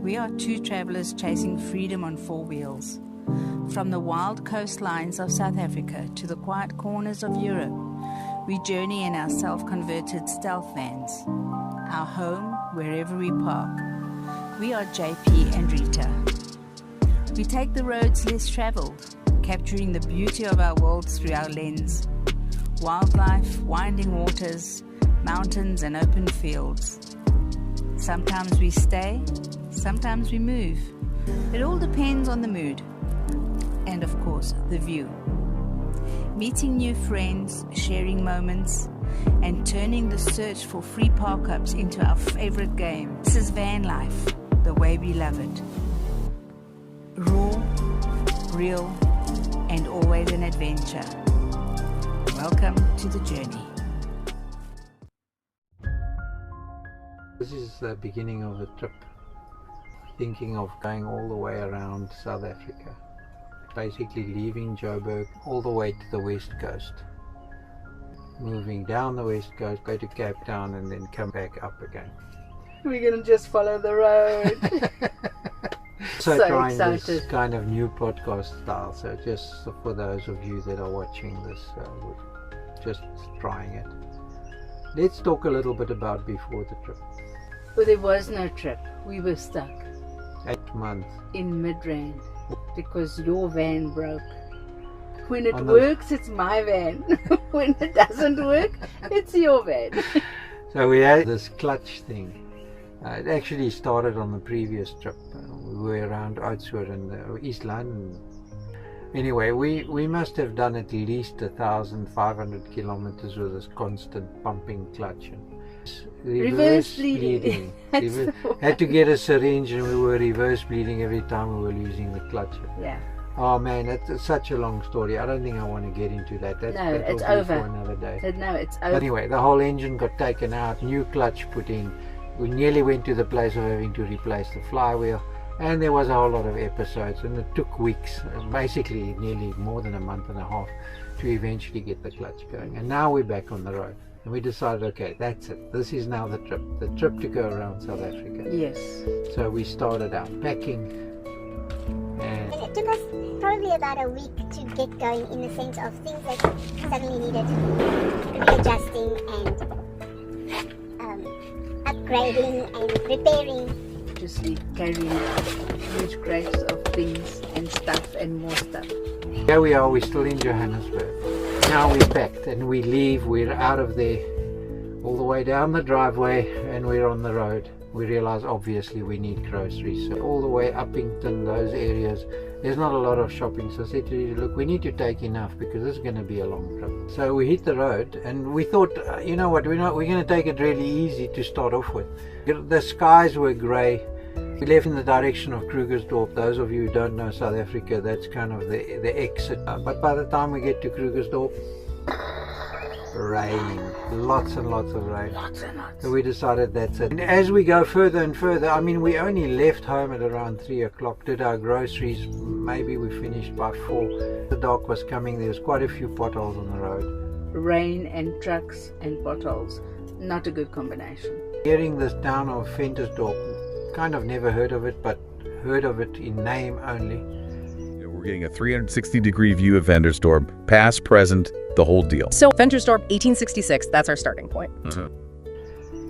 We are two travelers chasing freedom on four wheels. From the wild coastlines of South Africa to the quiet corners of Europe, we journey in our self-converted stealth vans, our home wherever we park. We are JP and Rita. We take the roads less traveled, capturing the beauty of our world through our lens. Wildlife, winding waters, mountains and open fields. Sometimes we stay, sometimes we move. It all depends on the mood. And of course, the view. Meeting new friends, sharing moments, and turning the search for free park-ups into our favorite game. This is van life, the way we love it. Raw, real, and always an adventure. Welcome to the journey. This is the beginning of the trip. Thinking of going all the way around South Africa. Basically leaving Joburg all the way to the West Coast. Moving down the West Coast, go to Cape Town and then come back up again. We're going to just follow the road. So trying excited. This kind of new podcast style. So just for those of you that are watching this, we're just trying it. Let's talk a little bit about before the trip. Well, there was no trip. We were stuck 8 months. in mid-rain because your van broke. When it On the- works, it's my van. When it doesn't work, it's your van. So we had this clutch thing. It actually started on the previous trip. We were around Oudtshoorn in East London. Anyway, we must have done at least 1,500 kilometers with this constant pumping clutch. And Reverse bleeding. That's Had to get a syringe and we were reverse bleeding every time we were losing the clutch. Yeah. Oh man, it's such a long story. I don't think I want to get into that. No, That it's will be over. for another day. No, it's But over. anyway, the whole engine got taken out, new clutch put in. We nearly went to the place of having to replace the flywheel, and there was a whole lot of episodes, and it took weeks, basically nearly more than a month and a half, to eventually get the clutch going. And now we're back on the road, and we decided, okay, that's it. This is now the trip to go around South Africa. Yes. So we started out packing, and It took us probably about a week to get going in the sense of things that suddenly needed readjusting and upgrading and repairing. Just carrying huge crates of things and stuff and more stuff. here we are, we're still in Johannesburg. Now we packed and we leave, we're out of there, all the way down the driveway, and we're on the road. We realize obviously we need groceries. So all the way Uppington, those areas, there's not a lot of shopping. So I said to you, look, we need to take enough because this is going to be a long trip. So we hit the road and we thought, you know what, we're going to take it really easy to start off with. The skies were grey. We left in the direction of Krugersdorp. Those of you who don't know South Africa, that's kind of the exit. But by the time we get to Krugersdorp, raining, lots and lots of rain. Lots and lots. So we decided that's it. And as we go further and further, I mean, we only left home at around 3 o'clock, did our groceries, maybe we finished by 4. The dark was coming, there was quite a few potholes on the road. Rain and trucks and bottles. Not a good combination. Hearing this town of Ventersdorp, kind of never heard of it, but heard of it in name only. We're getting a 360-degree view of Ventersdorp, past, present, the whole deal. So Ventersdorp, 1866, that's our starting point.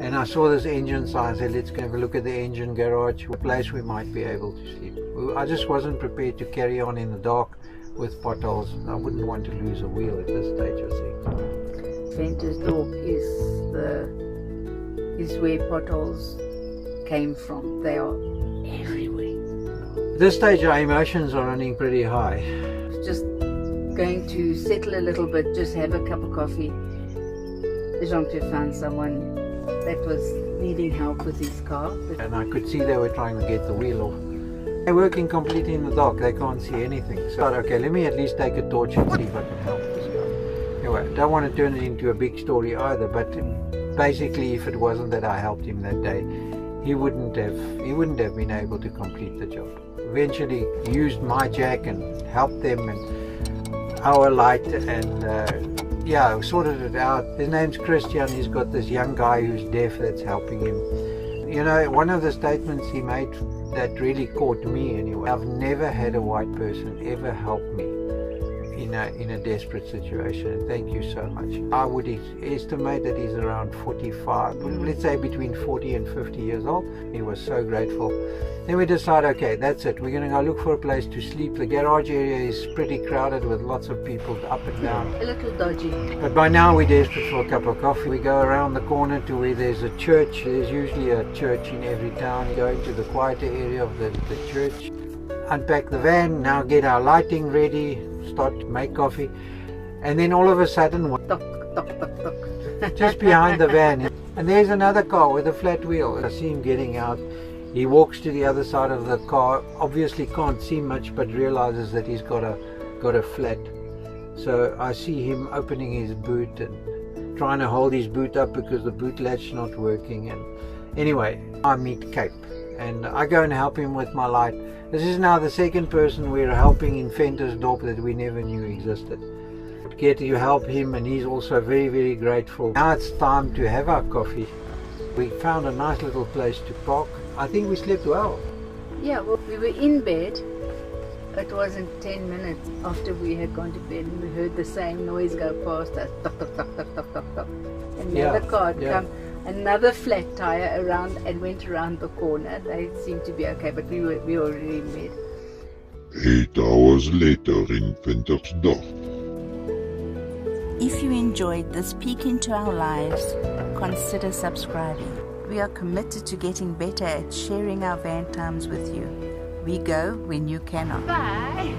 And I saw this engine sign, I said, let's go have a look at the engine garage, a place we might be able to sleep. I just wasn't prepared to carry on in the dark with potholes. I wouldn't want to lose a wheel at this stage, I think. Ventersdorp is where potholes came from. They are everywhere. At this stage our emotions are running pretty high. Just going to settle a little bit, just have a cup of coffee. Jean-Pierre found someone that was needing help with his car. And I could see they were trying to get the wheel off. They're working completely in the dark, they can't see anything. So I thought, okay, let me at least take a torch and see if I can help this guy. Anyway, I don't want to turn it into a big story either, but basically if it wasn't that I helped him that day, he wouldn't have been able to complete the job. Eventually used my jack and helped them, and our light, and yeah, sorted it out. His name's Christian. He's got this young guy who's deaf that's helping him. You know, one of the statements he made that really caught me anyway, I've never had a white person ever help me in a desperate situation. Thank you so much. I would estimate that he's around 45, let's say between 40 and 50 years old. He was so grateful. Then we decided, okay, that's it. We're going to go look for a place to sleep. The garage area is pretty crowded with lots of people up and down. A little dodgy. But by now we're desperate for a cup of coffee. We go around the corner to where there's a church. There's usually a church in every town. Go into the quieter area of the church. Unpack the van, now get our lighting ready, start to make coffee. And then all of a sudden, Tok, tok, tok, tok. just behind the van, and there's another car with a flat wheel. I see him getting out. He walks to the other side of the car, obviously can't see much, but realizes that he's got a flat. So I see him opening his boot and trying to hold his boot up because the boot latch not working. And anyway, I meet Cape and I go and help him with my light. This is now the second person we're helping in Ventersdorp that we never knew existed. Get to help him, and he's also very, very grateful. Now it's time to have our coffee. We found a nice little place to park. I think we slept well. Yeah, well, we were in bed. It wasn't 10 minutes after we had gone to bed and we heard the same noise go past us. Tok, tok, tok, tok, tok, tok, tok. Another car had come, another flat tire around and went around the corner. They seemed to be okay, but we were already in bed. 8 hours later in Ventersdorp. If you enjoyed this peek into our lives, consider subscribing. We are committed to getting better at sharing our van times with you. We go when you cannot. Bye.